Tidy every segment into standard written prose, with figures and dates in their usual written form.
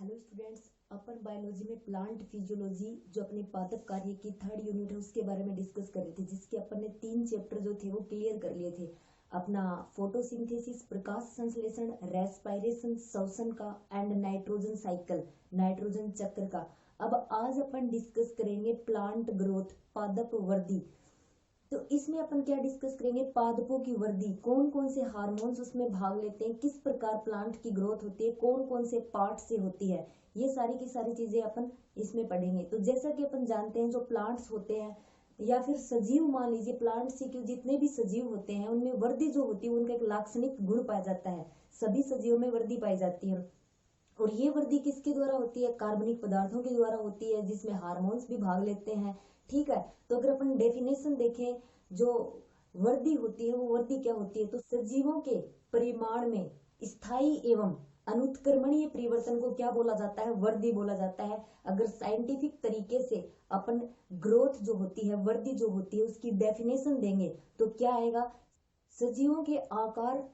Hello students, अपन biology में plant physiology जो अपने पादप कार्य की थर्ड यूनिट है उसके बारे में डिस्कस कर रहे थे, जिसके अपन ने 3 चैप्टर जो थे वो क्लियर कर लिए थे। अपना फोटोसिंथेसिस प्रकाश संश्लेषण, रेस्पिरेशन श्वसन का एंड नाइट्रोजन साइकिल नाइट्रोजन चक्र का। अब आज अपन डिस्कस करेंगे प्लांट ग्रोथ पादप वृद्धि। तो इसमें अपन क्या डिस्कस करेंगे, पादपों की वृद्धि, कौन कौन से हार्मोन्स उसमें भाग लेते हैं, किस प्रकार प्लांट की ग्रोथ होती है, कौन कौन से पार्ट से होती है, ये सारी की सारी चीजें अपन इसमें पढ़ेंगे। तो जैसा कि अपन जानते हैं जो प्लांट्स होते हैं या फिर सजीव, मान लीजिए प्लांट्स ही क्यों, जितने भी सजीव होते हैं उनमें वृद्धि जो होती है उनका एक लाक्षणिक गुण पाया जाता है। सभी सजीवों में वृद्धि पाई जाती है और ये वृद्धि किसके द्वारा होती है, कार्बनिक पदार्थों के द्वारा होती है, जिसमें हार्मोन्स भी भाग लेते हैं। ठीक है, तो अगर अपन डेफिनेशन देखें जो वृद्धि होती है वो वृद्धि क्या होती है, तो सजीवों के परिमाण में स्थायी एवं अनुत्क्रमणीय परिवर्तन को क्या बोला जाता है, वृद्धि बोला जाता है। अगर साइंटिफिक तरीके से अपन ग्रोथ जो होती है, वृद्धि जो होती है उसकी डेफिनेशन देंगे तो क्या आएगा, सजीवों के आकार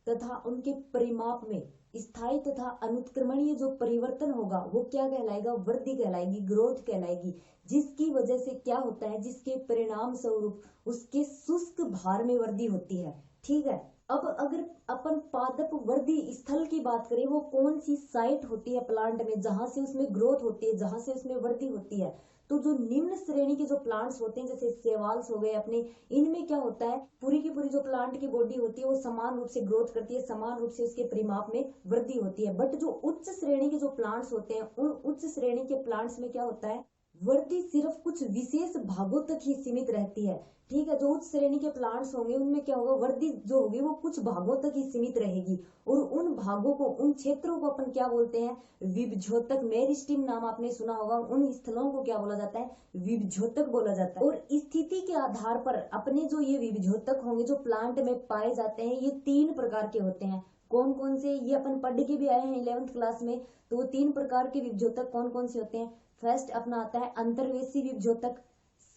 तथा उनके परिमाप में स्थायी तथा अनुत्क्रमणीय जो परिवर्तन होगा वो क्या कहलाएगा, वृद्धि कहलाएगी, ग्रोथ कहलाएगी। जिसकी वजह से क्या होता है, जिसके परिणाम स्वरूप उसके शुष्क भार में वृद्धि होती है। ठीक है, अब अगर अपन पादप वृद्धि स्थल की बात करें, वो कौन सी साइट होती है प्लांट में जहां से उसमें ग्रोथ होती है, जहां से उसमें वृद्धि होती है, तो जो निम्न श्रेणी के जो प्लांट्स होते हैं जैसे सेवाल्स हो गए अपने, इनमें क्या होता है, पूरी की पूरी जो प्लांट की बॉडी होती है वो समान रूप से ग्रोथ करती है, समान रूप से उसके परिमाप में वृद्धि होती है। बट जो उच्च श्रेणी के जो प्लांट्स होते हैं उन उच्च श्रेणी के प्लांट्स में क्या होता है, वृद्धि सिर्फ कुछ विशेष भागों तक ही सीमित रहती है। ठीक है, जो उच्च श्रेणी के प्लांट्स होंगे उनमें क्या होगा, वृद्धि जो होगी वो कुछ भागों तक ही सीमित रहेगी और उन भागों को, उन क्षेत्रों को अपन क्या बोलते हैं, विभज्योतक। मेरिस्टीम नाम आपने सुना होगा, उन स्थलों को क्या बोला जाता है, विभज्योतक बोला जाता है। और स्थिति के आधार पर अपने जो ये विभज्योतक होंगे जो प्लांट में पाए जाते हैं, ये 3 प्रकार के होते हैं। कौन कौन से, ये अपन पढ़ के भी आए हैं 11th क्लास में। तो 3 प्रकार के विभज्योतक कौन कौन से होते हैं, फर्स्ट अपना आता है अंतर्वेशी विभज्योतक,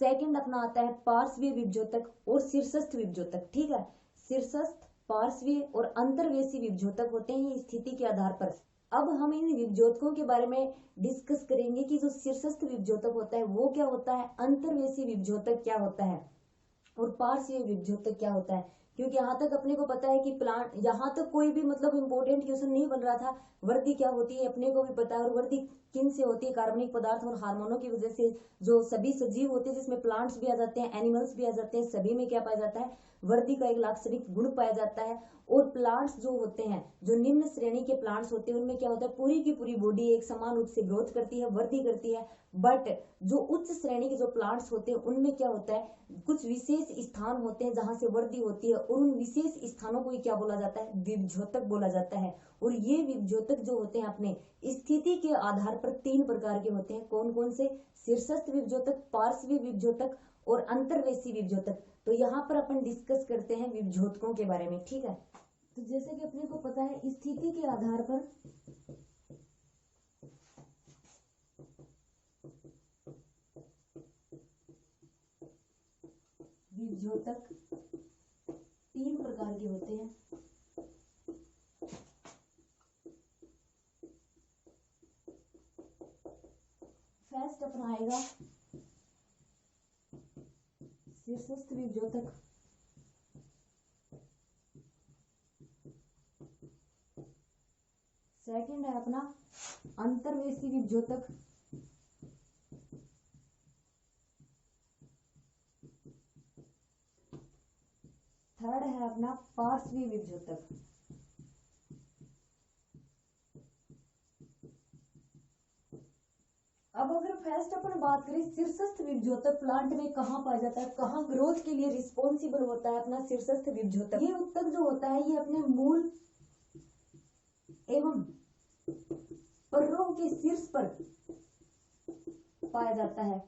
सेकंड अपना आता है पार्श्वीय विभज्योतक और शीर्षस्थ विभज्योतक। ठीक है, शीर्षस्थ, पार्श्वीय और अंतर्वेशी विभज्योतक होते हैं स्थिति के आधार पर। अब हम इन विभज्योतकों के बारे में डिस्कस करेंगे कि जो शीर्षस्थ विभज्योतक होता है वो क्या होता है, अंतर्वेशी विभज्योतक क्या होता है और पार्श्वीय विभज्योतक क्या होता है। क्योंकि यहाँ तक अपने को पता है कि प्लांट, यहाँ तक कोई भी मतलब इंपॉर्टेंट क्वेश्चन नहीं बन रहा था, वृद्धि क्या होती है अपने को भी पता है और वृद्धि किन से होती है, कार्बनिक पदार्थ और हार्मोनों की वजह से। जो सभी सजीव होते हैं जिसमें प्लांट्स भी आ जाते हैं, एनिमल्स भी आ जाते हैं, सभी में क्या पाया जाता है, वृद्धि का एक लाक्षणिक गुण पाया जाता है। और प्लांट्स जो होते हैं, जो निम्न श्रेणी के प्लांट्स होते हैं उनमें क्या होता है, पूरी की पूरी बॉडी एक समान रूप से ग्रोथ करती है, वृद्धि करती है। बट जो उच्च श्रेणी के जो प्लांट्स होते हैं उनमें क्या होता है, कुछ विशेष स्थान होते हैं जहां से वृद्धि होती है और उन विशेष स्थानों को क्या बोला जाता है, विभज्योतक बोला जाता है। और ये विभज्योतक जो होते हैं अपने स्थिति के आधार पर 3 प्रकार के होते हैं। कौन कौन से, शीर्षस्थ विभज्योतक, पार्श्वीय विभज्योतक और अंतर्वेशी विभज्योतक। तो यहाँ पर अपन डिस्कस करते हैं विभज्योतकों के बारे में। ठीक है, तो जैसे कि अपने को पता है स्थिति के आधार पर विभज्योतक 3 प्रकार के होते हैं। फर्स्ट अपना आएगा शीर्षस्थ विभज्योतक, सेकंड है अपना अंतर्वेशी विभज्योतक, थर्ड है अपना पार्श्वीय विभज्योतक। अब अगर फर्स्ट अपन बात करें, शीर्षस्थ विभज्योतक प्लांट में कहाँ पाया जाता है, कहाँ ग्रोथ के लिए रिस्पॉन्सिबल होता है अपना शीर्षस्थ विभज्योतक। ये उत्तक जो होता है ये अपने मूल एवं पर्रों के शीर्ष पर पाया जाता है।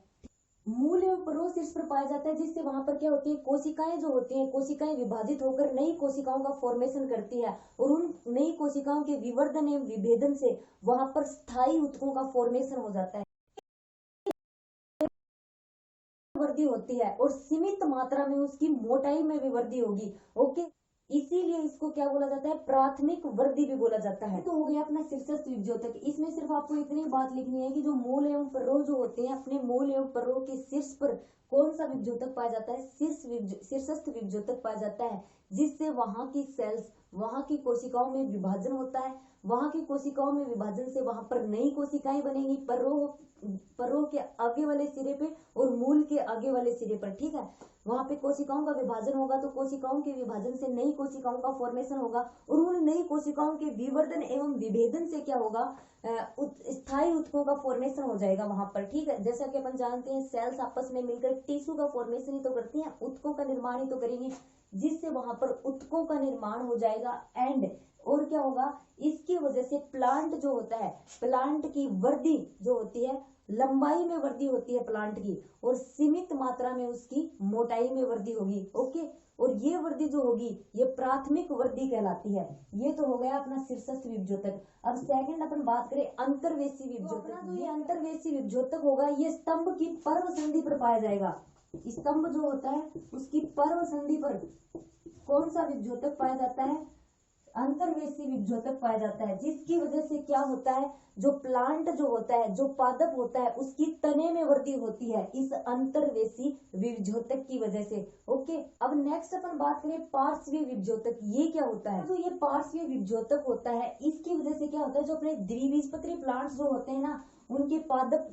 मूल एवं पर्रों शीर्ष पर पाया जाता है, जिससे वहां पर क्या होती है, कोशिकाएं जो होती हैं, कोशिकाएं विभाजित होकर नई कोशिकाओं का फॉर्मेशन करती है और उन नई कोशिकाओं के विवर्धन एवं विभेदन से वहां पर स्थायी ऊतकों का फॉर्मेशन हो जाता है, वृद्धि होती है और सीमित मात्रा में उसकी मोटाई में भी वृद्धि होगी। ओके, इसीलिए इसको क्या बोला जाता है, प्राथमिक वृद्धि भी बोला जाता है। तो हो गया अपना शीर्षस्थ विभ्योतक। इसमें सिर्फ आपको इतनी बात लिखनी है कि जो मूल एवं प्ररोह जो होते हैं, अपने मूल एवं प्ररोह के शीर्ष पर कौन सा विभ्योतक पाया जाता है, शीर्षस्थ विभ्योतक पाया जाता है, जिससे वहां की सेल्स, वहां की कोशिकाओं में विभाजन होता है। वहां की कोशिकाओं में विभाजन से वहां पर नई कोशिकाएं बनेंगी, प्ररोह के आगे वाले सिरे पे और मूल के आगे वाले सिरे पर, ठीक है। वहां पे कोशिकाओं का विभाजन होगा तो कोशिकाओं के विभाजन से नई कोशिकाओं का फॉर्मेशन होगा, और उन नई कोशिकाओं के विवर्धन एवं विभेदन से क्या होगा, स्थायी ऊतकों का फॉर्मेशन हो जाएगा वहां पर, ठीक है। जैसा कि अपन जानते हैं सेल्स आपस में मिलकर टिश्यू का फॉर्मेशन ही तो करती हैं, ऊतकों का निर्माण ही तो करेंगी, जिससे वहां पर ऊतकों का निर्माण हो जाएगा। एंड और क्या होगा, इसकी वजह से प्लांट जो होता है, प्लांट की वृद्धि जो होती है, लंबाई में वृद्धि होती है प्लांट की, और सीमित मात्रा में उसकी मोटाई में वृद्धि होगी, ओके। और ये वृद्धि जो होगी ये प्राथमिक वृद्धि कहलाती है। ये तो हो गया अपना शीर्षस्थ विभ्योतक। अब सेकंड अपन बात करें अंतर्वेशी विभ्योतक। तो ये अंतर्वेशी विभ्योतक होगा, ये स्तंभ की पर्व संधि पर पाया जाएगा। स्तंभ जो होता है उसकी पर्व संधि पर कौन सा विभ्योतक पाया जाता है, अंतर्वेशी विभ्योतक पाया जाता है, जिसकी वजह से क्या होता है, जो प्लांट जो होता है, जो पादप होता है, उसकी तने में वृद्धि होती है इस अंतर्वेशी विभ्योतक की वजह से, ओके। अब नेक्स्ट अपन बात करें पार्श्वीय विभ्योतक। ये क्या होता है, तो ये पार्श्वीय विभ्योतक होता है, इसकी वजह से क्या होता है, जो अपने द्विबीजपत्री प्लांट्स जो होते हैं ना, उनके पादप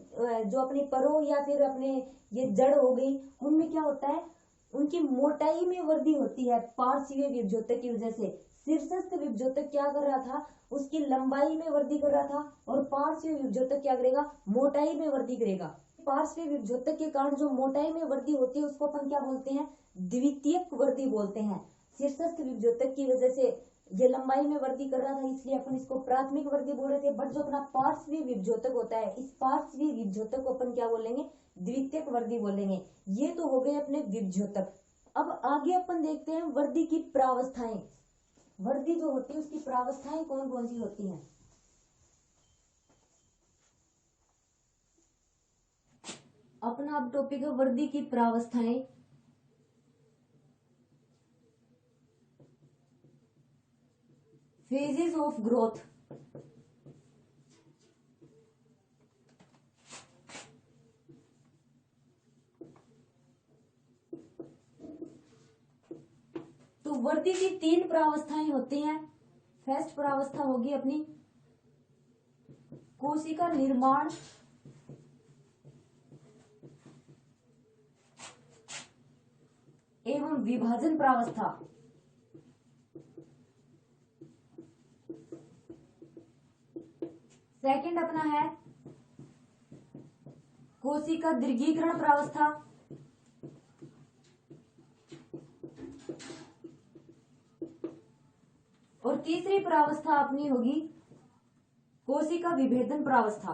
जो अपने परो या फिर अपने ये जड़ हो गई, उनमें क्या होता है, उनकी मोटाई में वृद्धि होती है पार्श्वीय विभ्योतक की वजह से। शीर्षस्थ विभ्योतक क्या कर रहा था, उसकी लंबाई में वृद्धि कर रहा था, और पार्श्वीय विभ्योतक क्या करेगा, मोटाई में वृद्धि करेगा। पार्श्वीय विभ्योतक के कारण जो मोटाई में वृद्धि होती है उसको अपन क्या बोलते हैं, द्वितीयक वृद्धि बोलते हैं। शीर्षस्थ विभ्योतक की वजह से ये लंबाई में वृद्धि कर रहा था, इसलिए अपन इसको प्राथमिक वृद्धि बोल रहे थे। बट जो अपना पार्श्वीय विभ्योतक होता है, इस पार्श्वीय विभ्योतक को अपन क्या बोलेंगे, द्वितीयक वृद्धि बोलेंगे। ये तो हो गए अपने विभ्योतक। अब आगे अपन देखते हैं वृद्धि की प्रावस्थाएं। वृद्धि जो होती है उसकी प्रावस्थाएं कौन कौन सी होती हैं। अपना अब टॉपिक है वृद्धि की प्रावस्थाएं। Phases of growth. तो वृद्धि की तीन प्रावस्थाएं होती हैं। फर्स्ट प्रावस्था होगी अपनी कोशिका निर्माण एवं विभाजन प्रावस्था। सेकंड अपना है कोशिका दीर्घीकरण प्रावस्था। और तीसरी प्रावस्था अपनी होगी कोशिका विभेदन प्रावस्था।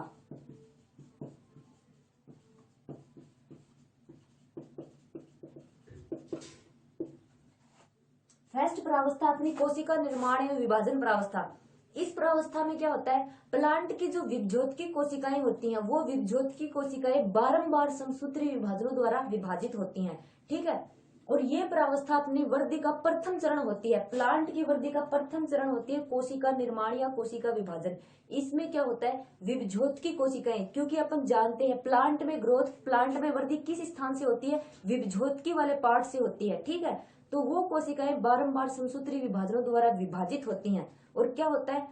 फर्स्ट प्रावस्था अपनी कोशिका निर्माण एवं विभाजन प्रावस्था। इस प्रावस्था में क्या होता है, प्लांट की जो विभ्योतकी कोशिकाएं होती हैं, वो विभ्योतकी कोशिकाएं बारंबार समसूत्री विभाजनों द्वारा विभाजित होती हैं, ठीक है। और ये प्रावस्था अपनी वृद्धि का प्रथम चरण होती है। प्लांट की वृद्धि का प्रथम चरण होती है कोशिका निर्माण या कोशिका विभाजन। इसमें क्या होता है, विभ्योतकी कोशिकाएं, क्योंकि अपन जानते हैं प्लांट में ग्रोथ, प्लांट में वृद्धि किस स्थान से होती है, विभ्योतकी वाले पार्ट से होती है, ठीक है। तो वो कोशिकाएं बारंबार समसूत्री विभाजनों द्वारा विभाजित होती हैं। और क्या होता है,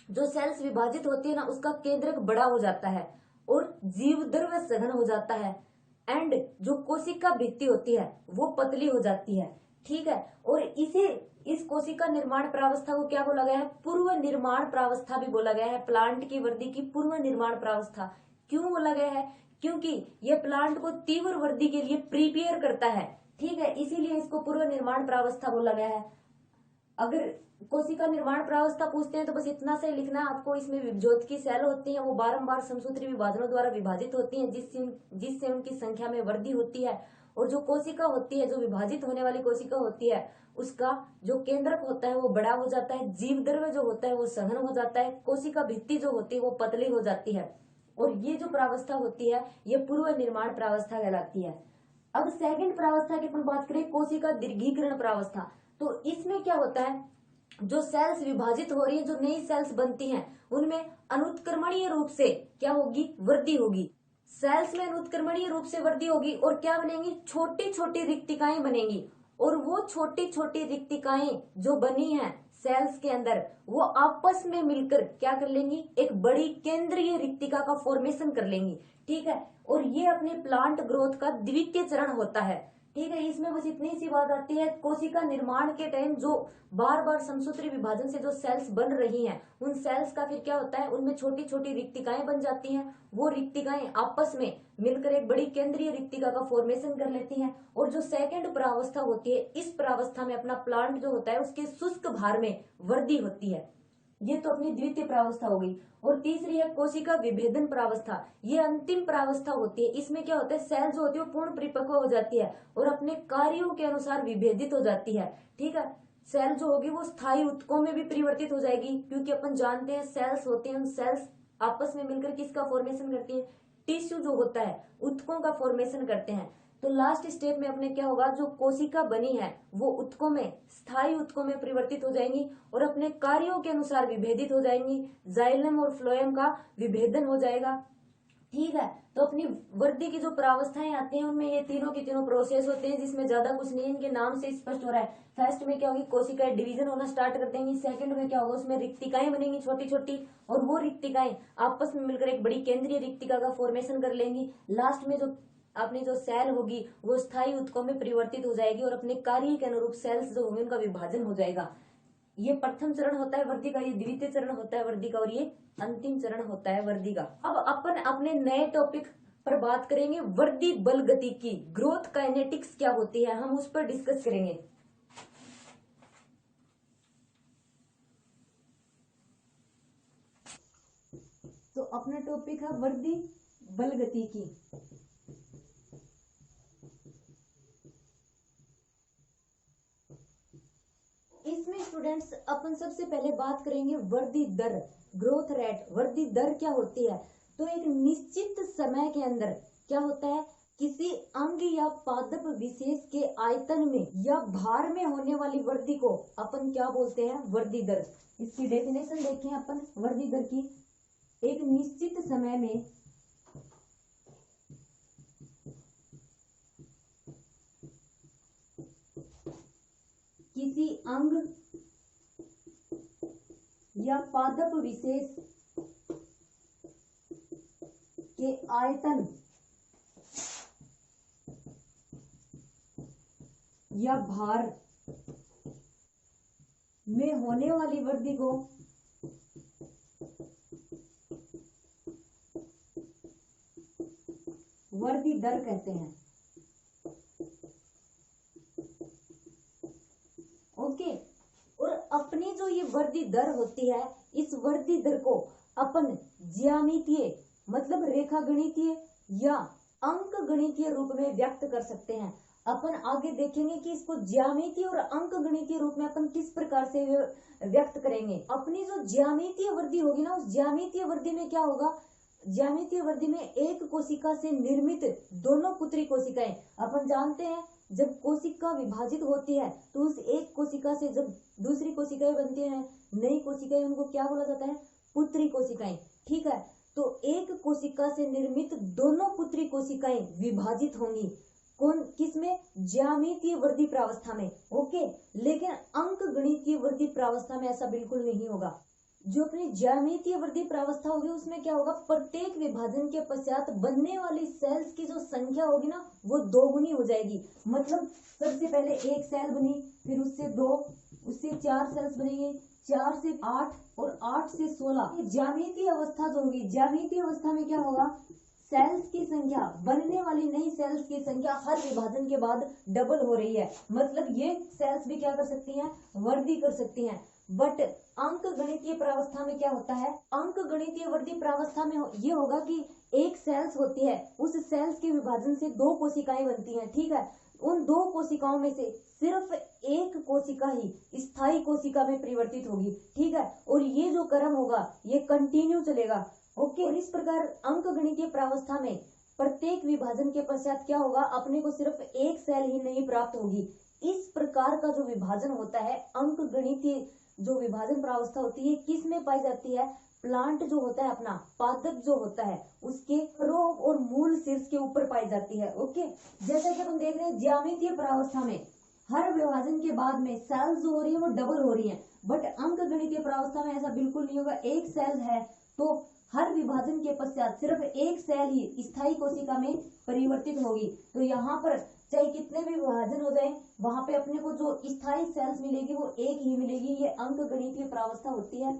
जो सेल्स विभाजित होती है ना, उसका केंद्रक बड़ा हो जाता है और जीवद्रव्य सघन हो जाता है। एंड जो कोशिका भित्ति होती है वो पतली हो जाती है, ठीक है। और इस कोशिका निर्माण प्रावस्था को क्या बोला गया है, पूर्व निर्माण प्रावस्था भी बोला गया है। प्लांट की वृद्धि की पूर्व निर्माण प्रावस्था क्यों बोला गया है, क्योंकि यह प्लांट को तीव्र वृद्धि के लिए प्रिपेयर करता है, ठीक है, इसीलिए इसको पूर्व निर्माण प्रावस्था बोला गया है। अगर कोशिका निर्माण प्रावस्था पूछते हैं तो बस इतना से लिखना है आपको। इसमें विभ्योतकी सेल होती हैं, वो बारंबार समसूत्री विभाजनों द्वारा विभाजित होती हैं, जिससे उनकी संख्या में वृद्धि होती है। और जो कोशिका होती है, जो विभाजित होने वाली कोशिका होती है, उसका जो केंद्रक होता है वो बड़ा हो जाता है, जीवद्रव्य जो होता है वो सघन हो जाता है, कोशिका भित्ति जो होती है वो पतली हो जाती है। और ये जो प्रावस्था होती है ये पूर्व निर्माण प्रावस्था कहलाती है। अब सेकंड प्रावस्था की अपन बात करें, कोशिका दीर्घीकरण प्रावस्था। तो इसमें क्या होता है, जो सेल्स विभाजित हो रही है, जो नई सेल्स बनती हैं, उनमें अनुत्क्रमणीय रूप से क्या होगी, वृद्धि होगी। सेल्स में अनुत्क्रमणीय रूप से वृद्धि होगी और क्या बनेंगी, छोटी छोटी रिक्तिकाएं बनेंगी। और वो छोटी छोटी रिक्तिकाएं जो बनी हैं सेल्स के अंदर, वो आपस में मिलकर क्या कर लेंगी, एक बड़ी केंद्रीय रिक्तिका का फॉर्मेशन कर लेंगी। ठीक है, और ये अपने प्लांट ग्रोथ का द्वितीय चरण होता है। ठीक है, इसमें बस इतनी सी बात आती है, कोशिका निर्माण के टाइम जो बार बार समसूत्री विभाजन से जो सेल्स बन रही हैं, उन सेल्स का फिर क्या होता है, उनमें छोटी छोटी रिक्तिकाएं बन जाती हैं। वो रिक्तिकाएं आपस में मिलकर एक बड़ी केंद्रीय रिक्तिका का फॉर्मेशन कर लेती हैं। और जो सेकंड परावस्था होती है, इस परावस्था में अपना प्लांट जो होता है उसके शुष्क भार में वृद्धि होती है। ये तो अपनी द्वितीय प्रावस्था हो गई। और तीसरी है कोशिका विभेदन प्रावस्था, ये अंतिम प्रावस्था होती है। इसमें क्या होता है, सेल जो होती है वो पूर्ण परिपक्व हो जाती है और अपने कार्यों के अनुसार विभेदित हो जाती है। ठीक है, सेल जो होगी वो स्थायी ऊतकों में भी परिवर्तित हो जाएगी, क्योंकि अपन जानते हैं सेल्स होते हैं, सेल्स आपस में मिलकर किसका फॉर्मेशन करती है, टिश्यू जो होता है ऊतकों का फॉर्मेशन करते हैं। तो लास्ट स्टेप में अपने क्या होगा, जो कोशिका बनी है वो ऊतकों में, स्थायी ऊतकों में परिवर्तित हो जाएंगी और अपने कार्यों के अनुसार विभेदित हो जाएंगी। जाइलम और फ्लोएम का विभेदन हो जाएगा। ठीक है, तो अपनी वृद्धि की जो प्रावस्थाएं आती हैं उनमें ये तीनों की तीनों प्रोसेस होते हैं, जिसमें ज्यादा कुछ नहीं, इनके नाम से स्पष्ट हो रहा है। फर्स्ट में क्या होगी, कोशिकाएं डिवीजन होना स्टार्ट कर देंगी। सेकंड में क्या होगा, उसमें रिक्तिकाएं बनेंगी छोटी छोटी, और वो रिक्तिकाएं आपस में मिलकर एक बड़ी केंद्रीय रिक्तिका का फॉर्मेशन कर लेंगी। लास्ट में जो अपनी जो सेल होगी वो स्थायी ऊतकों में परिवर्तित हो जाएगी और अपने कार्य के अनुरूप सेल्स जो होंगे उनका विभाजन हो जाएगा। ये प्रथम चरण होता है वृद्धि का, ये द्वितीय चरण होता है वृद्धि का, और ये अंतिम चरण होता है वृद्धि का। अब अपन अपने नए टॉपिक पर बात करेंगे, वृद्धि बल गति की, ग्रोथ काइनेटिक्स क्या होती है, हम उस पर डिस्कस करेंगे। तो अपना टॉपिक है वृद्धि बल गति की। इसमें स्टूडेंट्स अपन सबसे पहले बात करेंगे वृद्धि दर, ग्रोथ रेट। वृद्धि दर क्या होती है, तो एक निश्चित समय के अंदर क्या होता है, किसी अंग या पादप विशेष के आयतन में या भार में होने वाली वृद्धि को अपन क्या बोलते हैं, वृद्धि दर। इसकी डेफिनेशन देखें अपन वृद्धि दर की, एक निश्चित समय में किसी अंग या पादप विशेष के आयतन या भार में होने वाली वृद्धि को वृद्धि दर कहते हैं। ओके, और अपनी जो ये वृद्धि दर होती है, इस वृद्धि दर को अपन ज्यामितीय मतलब रेखा गणितीय या अंक गणितीय रूप में व्यक्त कर सकते हैं। अपन आगे देखेंगे कि इसको ज्यामितीय और अंक गणितीय रूप में अपन किस प्रकार से व्यक्त करेंगे। अपनी जो ज्यामितीय वृद्धि होगी ना, उस ज्यामितीय वृद्धि में क्या होगा, ज्यामितीय वृद्धि में एक कोशिका से निर्मित दोनों पुत्री कोशिकाएं, अपन जानते हैं जब कोशिका विभाजित होती है तो उस एक कोशिका से जब दूसरी कोशिकाएं बनती हैं, नई कोशिकाएं, उनको क्या बोला जाता है, पुत्री कोशिकाएं। ठीक है, तो एक कोशिका से निर्मित दोनों पुत्री कोशिकाएं विभाजित होंगी, कौन किसमें, ज्यामितीय वृद्धि प्रावस्था में। ओके, लेकिन अंक गणितीय वृद्धि प्रावस्था में ऐसा बिल्कुल नहीं होगा। जो अपनी ज्यामितीय वृद्धि प्रावस्था होगी उसमें क्या होगा, प्रत्येक विभाजन के पश्चात बनने वाली सेल्स की जो संख्या होगी ना वो दोगुनी हो जाएगी। मतलब सबसे पहले एक सेल बनी, फिर उससे 2, उससे 4 सेल्स बनेंगे, 4 से 8 और 8 से 16। ज्यामितीय अवस्था जो होगी, ज्यामितीय अवस्था में क्या होगा, सेल्स की संख्या, बनने वाली नई सेल्स की संख्या हर विभाजन के बाद डबल हो रही है। मतलब ये सेल्स भी क्या कर सकती हैं, वृद्धि कर सकती हैं। बट अंक गणितीय प्रावस्था में क्या होता है, अंक गणितीय वृद्धि प्रावस्था में ये होगा कि एक सेल्स होती है, उस सेल्स के विभाजन से 2 कोशिकाएं बनती हैं। ठीक है, उन 2 कोशिकाओं में से सिर्फ एक कोशिका ही स्थायी कोशिका में परिवर्तित होगी। ठीक है, और ये जो क्रम होगा ये कंटिन्यू चलेगा। ओके, और इस प्रकार अंक गणितीय प्रावस्था में प्रत्येक विभाजन के पश्चात क्या होगा, अपने को सिर्फ एक सेल ही नहीं प्राप्त होगी, इस प्रकार का जो विभाजन होता है, अंक गणितीय जो विभाजन प्रावस्था होती है, किस में पाई जाती है? प्लांट जो होता है अपना, पादप जो होता है, उसके रो और मूल शीर्ष के ऊपर पाई जाती है। ओके, जैसा कि हम देख रहे हैं ज्यामितीय प्रावस्था में हर विभाजन के बाद में सेल्स जो हो रही है वो डबल हो रही है, बट अंक गणितीय प्रावस्था में ऐसा बिल्कुल नहीं होगा। एक सेल है तो हर विभाजन के पश्चात सिर्फ एक सेल ही स्थायी कोशिका में परिवर्तित होगी। तो यहाँ पर चाहे कितने भी विभाजन हो जाए, वहां पे अपने को जो स्थायी सेल्स मिलेगी वो एक ही मिलेगी। ये अंक गणितीय प्रावस्था होती है।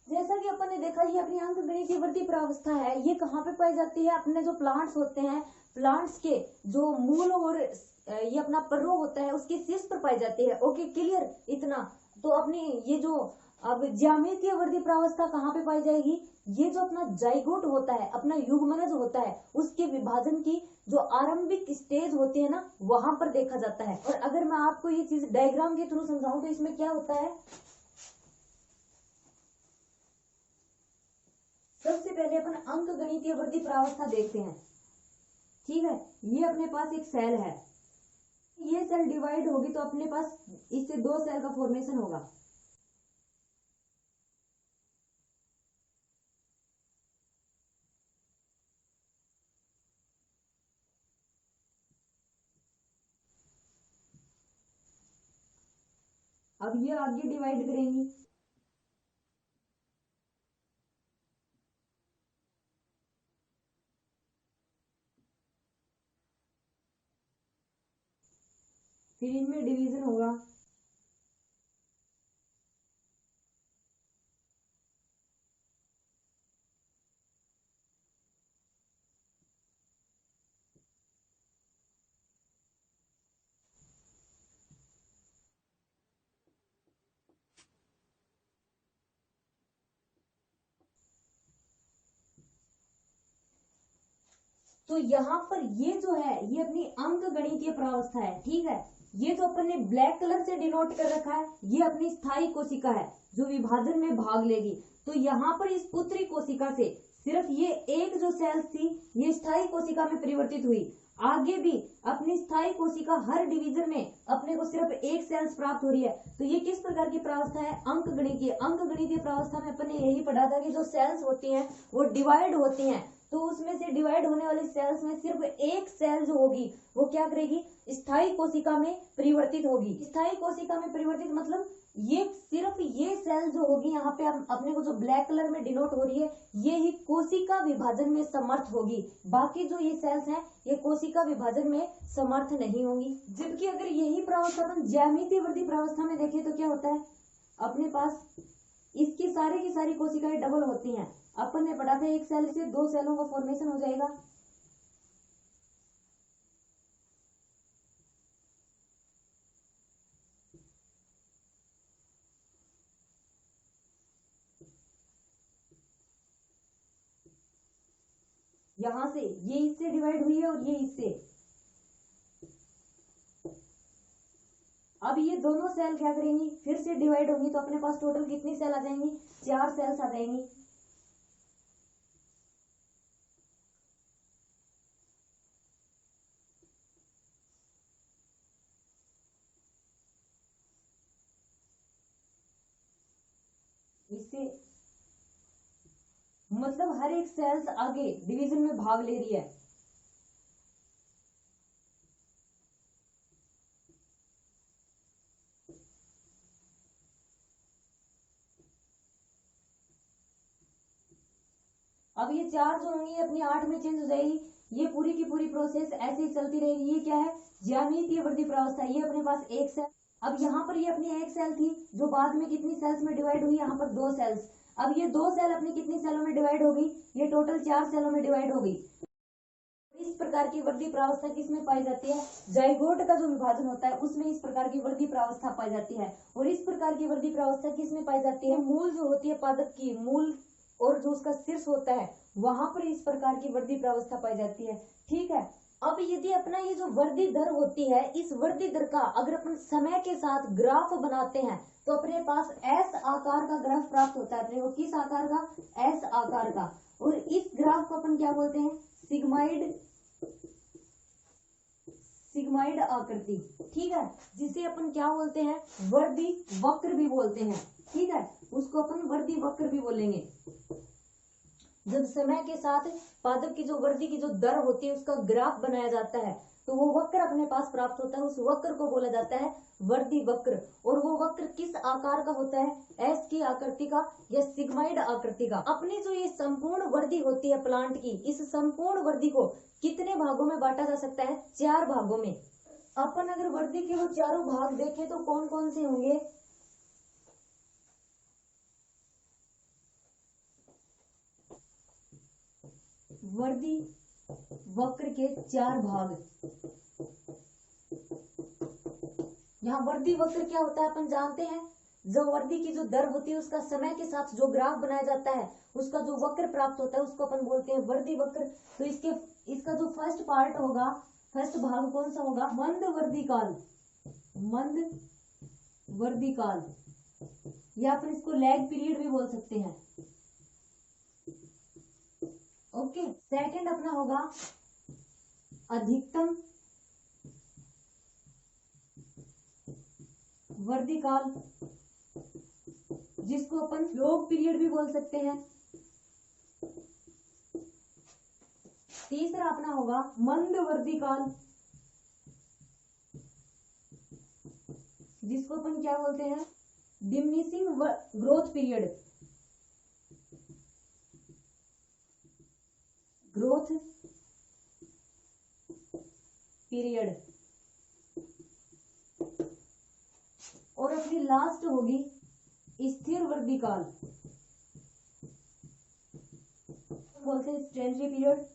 जैसा कि अपन ने देखा, ये अपनी अंक गणितीय वृद्धि प्रावस्था है। ये कहाँ पे पाई जाती है? अपने जो प्लांट्स होते हैं, प्लांट्स के जो मूल और ये अपना पर्रो होता है उसके शीर्ष पर पाई जाती है। ओके, क्लियर इतना? तो अपनी ये जो अब ज्यामितीय वृद्धि प्रावस्था कहाँ पे पाई जाएगी? ये जो अपना जाइगोट होता है, अपना युग्मनज होता है, उसके विभाजन की जो आरंभिक स्टेज होती है ना, वहां पर देखा जाता है। और अगर मैं आपको ये चीज डायग्राम के थ्रू समझाऊं तो इसमें क्या होता है, सबसे पहले अपन अंक गणितीय वृद्धि प्रावस्था देखते हैं। ठीक है, ये अपने पास एक सेल है, ये सेल डिवाइड होगी तो अपने पास इससे दो सेल का फॉर्मेशन होगा। अब ये आगे डिवाइड करेंगी, फिर इनमें डिवीजन होगा। तो यहाँ पर ये जो है ये अपनी अंक गणितीय प्रावस्था है। ठीक है, ये जो अपन ने ब्लैक कलर से डिनोट कर रखा है ये अपनी स्थायी कोशिका है जो विभाजन में भाग लेगी। तो यहाँ पर इस पुत्री कोशिका से सिर्फ ये एक जो सेल्स थी ये स्थायी कोशिका में परिवर्तित हुई। आगे भी अपनी स्थायी कोशिका हर डिवीजन में अपने को सिर्फ एक सेल्स प्राप्त हो रही है। तो ये किस प्रकार की प्रावस्था है? अंक गणितीय। अंक गणितीय प्रावस्था में अपन ने यही पढ़ा था कि जो सेल्स होती हैं वो डिवाइड होती हैं, तो उसमें से डिवाइड होने वाली सेल्स में सिर्फ एक सेल जो होगी वो क्या करेगी? स्थायी कोशिका में परिवर्तित होगी। स्थायी कोशिका में परिवर्तित मतलब ये सिर्फ ये सेल जो होगी यहाँ पे अपने को जो ब्लैक कलर में डिनोट हो रही है ये ही कोशिका विभाजन में समर्थ होगी। बाकी जो ये सेल्स हैं ये कोशिका विभाजन में समर्थ नहीं होंगी। जबकि अगर यही प्रावस्था अपन ज्यामितीय वृद्धि प्रावस्था में देखें तो क्या होता है? अपने पास इसकी की सारी कोशिकाएं डबल होती हैं। अपन ने पढ़ा था एक सेल से दो सेलों का फॉर्मेशन हो जाएगा। यहां से ये इससे डिवाइड हुई है और ये इससे। अब ये दोनों सेल क्या करेंगी? फिर से डिवाइड होंगी तो अपने पास टोटल कितनी सेल आ जाएंगी? 4 सेल्स आ जाएंगी। इससे मतलब हर एक सेल्स आगे डिवीजन में भाग ले रही है। अब ये 4 जो होंगी अपनी 8 में चेंज हो जाएगी। ये पूरी की पूरी प्रोसेस ऐसे ही चलती रहेगी। ये क्या है? ज्यामितीय वृद्धि प्रावस्था। ये अपने पास एक सेल, अब यहाँ पर ये अपनी एक सेल थी जो बाद में कितनी सेल्स में डिवाइड हुई? यहाँ पर 2 सेल्स। अब ये 2 सेल अपनी कितनी सेलों में डिवाइड हो गई? ये टोटल 4 सेलों में डिवाइड हो गई। इस प्रकार की वृद्धि प्रावस्था किसमें पाई जाती है? जाइगोट का जो विभाजन होता है उसमें इस प्रकार की वृद्धि प्रावस्था पाई जाती है। और इस प्रकार की वृद्धि प्रावस्था किसमें पाई जाती है? मूल जो होती है पादप की, मूल और जो उसका शीर्ष होता है वहां पर इस प्रकार की वृद्धि प्रावस्था पाई जाती है। ठीक है, अब यदि अपना ये जो वृद्धि दर होती है इस वृद्धि दर का अगर अपन समय के साथ ग्राफ बनाते हैं तो अपने पास एस आकार का ग्राफ प्राप्त होता है। अपने को किस आकार का? एस आकार का। और इस ग्राफ को अपन क्या बोलते हैं? सिग्माइड सिग्माइड आकृति, ठीक है, जिसे अपन क्या बोलते हैं, वर्दी वक्र भी बोलते हैं, ठीक है, उसको अपन वर्दी वक्र भी बोलेंगे। जब समय के साथ पादप की जो वृद्धि की जो दर होती है उसका ग्राफ बनाया जाता है तो वो वक्र अपने पास प्राप्त होता है, उस वक्र को बोला जाता है वृद्धि वक्र। और वो वक्र किस आकार का होता है, एस की आकृति का या सिग्माइड आकृति का। अपनी जो ये संपूर्ण वृद्धि होती है प्लांट की, इस संपूर्ण वृद्धि को कितने भागों में बांटा जा सकता है, 4 भागों में। अपन अगर वृद्धि के वो चारों भाग देखें तो कौन कौन से होंगे, वृद्धि वक्र के 4 भाग। यहाँ वृद्धि वक्र क्या होता है अपन जानते हैं, जो वृद्धि की जो दर होती है उसका समय के साथ जो ग्राफ बनाया जाता है उसका जो वक्र प्राप्त होता है उसको अपन बोलते हैं वृद्धि वक्र। तो इसका जो फर्स्ट पार्ट होगा, फर्स्ट भाग कौन सा होगा, मंद वृद्धि काल, मंद वृद्धि काल, या अपन इसको लैग पीरियड भी बोल सकते हैं। ओके, सेकंड अपना होगा अधिकतम वृद्धि काल, जिसको अपन लॉग पीरियड भी बोल सकते हैं। तीसरा अपना होगा मंद वृद्धि काल, जिसको अपन क्या बोलते हैं, diminishing growth period, growth period. और अपनी लास्ट होगी स्थिर वृद्धि काल, बोलते हैं स्टेशनरी पीरियड।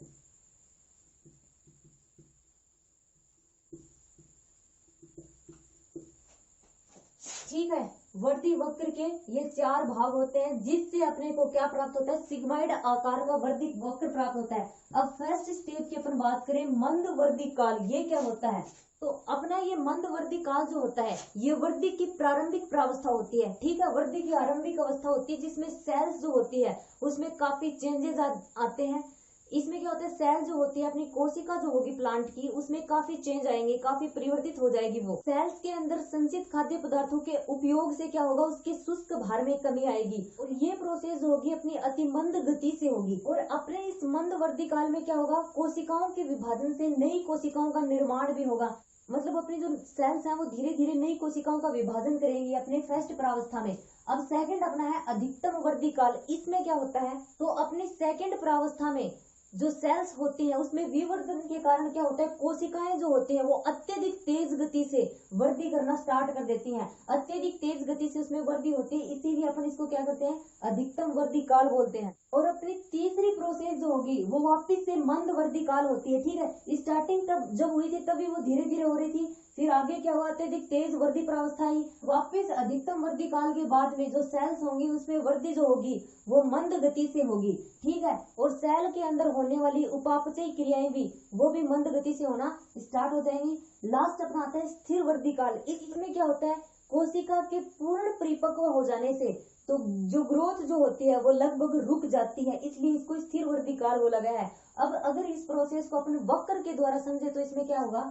ठीक है, वृद्धि वक्र के ये 4 भाग होते हैं जिससे अपने को क्या प्राप्त होता है, सिग्माइड आकार का वृद्धि वक्र प्राप्त होता है। अब फर्स्ट स्टेप की अपन बात करें, मंद वृद्धि काल, ये क्या होता है। तो अपना ये मंद वृद्धि काल जो होता है ये वृद्धि की प्रारंभिक प्रावस्था होती है, ठीक है, वृद्धि की आरंभिक अवस्था होती है जिसमें सेल्स जो होती है उसमें काफी चेंजेस आते हैं। इसमें क्या होता है, सेल जो होती है अपनी कोशिका जो होगी प्लांट की उसमें काफी चेंज आएंगे, काफी परिवर्तित हो जाएगी। वो सेल्स के अंदर संचित खाद्य पदार्थों के उपयोग से क्या होगा, उसके शुष्क भार में कमी आएगी और ये प्रोसेस जो होगी अपनी अति मंद गति से होगी। और अपने इस मंद वृद्धि काल में क्या होगा, कोशिकाओं के विभाजन से नई कोशिकाओं का निर्माण भी होगा। मतलब अपनी जो सेल्स हैं वो धीरे धीरे नई कोशिकाओं का विभाजन करेंगी अपने फर्स्ट प्रावस्था में। अब सेकंड अपना है अधिकतम वृद्धि काल, इसमें क्या होता है, तो अपनी सेकंड प्रावस्था में जो सेल्स होती है उसमें विवर्धन के कारण क्या होता है, कोशिकाएं जो होती है वो अत्यधिक तेज गति से वृद्धि करना स्टार्ट कर देती हैं, अत्यधिक तेज गति से उसमें वृद्धि होती है, इसीलिए अपन इसको क्या कहते हैं, अधिकतम वृद्धि काल बोलते हैं। और अपनी तीसरी प्रोसेस जो होगी वो वापिस से मंद वृद्धि काल होती है, ठीक है। स्टार्टिंग तब जब हुई थी तभी वो धीरे धीरे हो रही थी, फिर आगे क्या हुआ, अत्यधिक तेज वृद्धि प्रावस्था आई, वापिस अधिकतम वृद्धि काल के बाद में जो सेल्स होंगी उसमें वृद्धि जो होगी वो मंद गति से होगी, ठीक है। और सेल के अंदर होने वाली उपापचयी क्रियाएं भी वो भी मंद गति से होना स्टार्ट हो जाएंगी। लास्ट अपना आता है स्थिर वृद्धि काल। इसमें क्या होता है, कोशिका के पूर्ण परिपक्व हो जाने से तो जो ग्रोथ जो होती है वो लगभग रुक जाती है, इसलिए इसको स्थिर वृद्धि काल बोला गया है। अब अगर इस प्रोसेस को अपने वक्र के द्वारा समझे तो इसमें क्या होगा,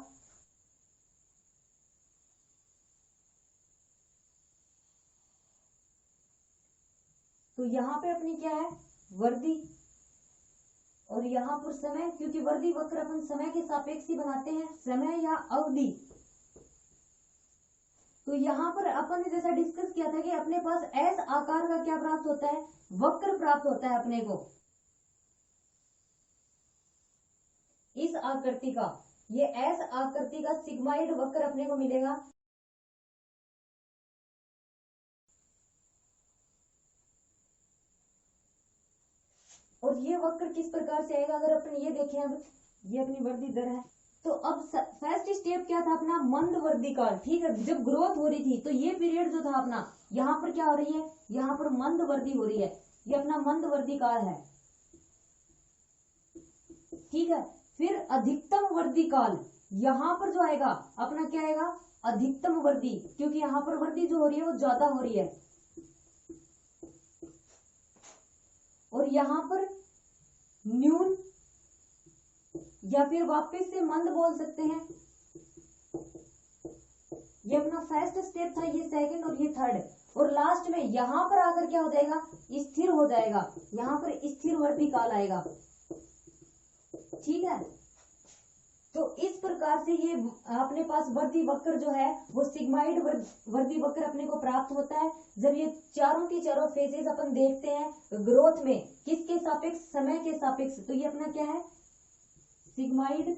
तो यहाँ पे अपनी क्या है, वृद्धि, और यहाँ पर समय, क्योंकि वृद्धि वक्र अपन समय के सापेक्ष ही बनाते हैं, समय या अवधि। तो यहाँ पर अपन ने जैसा डिस्कस किया था कि अपने पास एस आकार का क्या प्राप्त होता है, वक्र प्राप्त होता है अपने को, इस आकृति का, ये एस आकृति का सिग्माइड वक्र अपने को मिलेगा। और ये वक्र किस प्रकार से आएगा, अगर अपन ये देखें, अब ये अपनी वृद्धि दर है, तो अब फर्स्ट स्टेप क्या था अपना, मंद वृद्धि काल, ठीक है। जब ग्रोथ हो रही थी तो ये पीरियड जो था अपना, यहाँ पर क्या हो रही है, यहाँ पर मंद वृद्धि हो रही है, ये अपना मंद वृद्धि काल है, ठीक है। फिर अधिकतम वृद्धि काल, यहाँ पर जो आएगा अपना क्या आएगा, अधिकतम वृद्धि, क्योंकि यहाँ पर वृद्धि जो हो रही है वो ज्यादा हो रही है। और यहाँ पर न्यून या फिर वापस से मंद बोल सकते हैं, ये अपना फर्स्ट स्टेप था, ये सेकंड और ये थर्ड, और लास्ट में यहाँ पर आकर क्या हो जाएगा, स्थिर हो जाएगा, यहाँ पर स्थिर वर्दी काल आएगा। ठीक है, तो इस प्रकार से ये अपने पास वर्दी वक्र जो है वो सिग्माइड वर्दी वक्र अपने को प्राप्त होता है जब ये चारों की चारों फेजेस अपन देखते हैं ग्रोथ में, किसके सापेक्ष, समय के सापेक्ष। तो ये अपना क्या है, सिग्माइड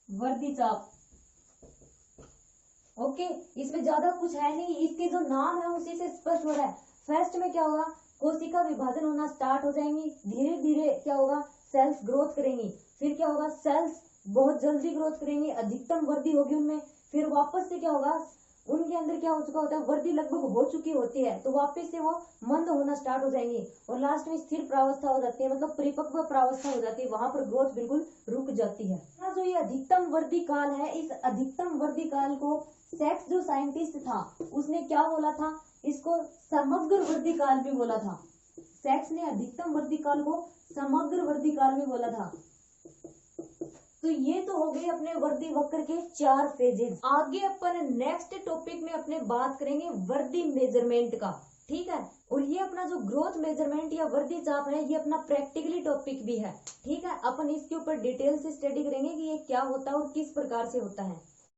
वर्दी चाप। ओके, इसमें ज्यादा कुछ है नहीं, इसके जो नाम है उसी से स्पष्ट हो रहा है। फर्स्ट में क्या होगा, कोशिका विभाजन होना स्टार्ट हो जाएंगी, धीरे धीरे क्या होगा, सेल्स ग्रोथ करेंगी, फिर क्या होगा, सेल्स बहुत जल्दी ग्रोथ करेंगी, अधिकतम वृद्धि होगी उनमें, फिर वापस से क्या होगा, उनके अंदर क्या हो चुका होता है, वृद्धि लगभग हो चुकी होती है, तो वापस से वो मंद होना स्टार्ट हो जाएंगी, और लास्ट में स्थिर प्रावस्था हो जाती है, मतलब परिपक्व प्रावस्था हो जाती है, वहां पर ग्रोथ बिल्कुल रुक जाती है। जो ये अधिकतम वृद्धि काल है, इस अधिकतम वृद्धि काल को सेक्स जो साइंटिस्ट था उसने क्या बोला था, इसको समग्र वृद्धि काल भी बोला था। सेक्स ने अधिकतम वृद्धि काल को समग्र वृद्धि काल में बोला था। तो ये तो हो गई अपने वृद्धि वक्र के 4 फेजेस। आगे अपन नेक्स्ट टॉपिक में अपने बात करेंगे वृद्धि मेजरमेंट का। ठीक है, और ये अपना जो ग्रोथ मेजरमेंट या वृद्धि चाप है, ये अपना प्रैक्टिकली टॉपिक भी है। ठीक है, अपन इसके ऊपर डिटेल से स्टडी करेंगे कि ये क्या होता है और किस प्रकार से होता है।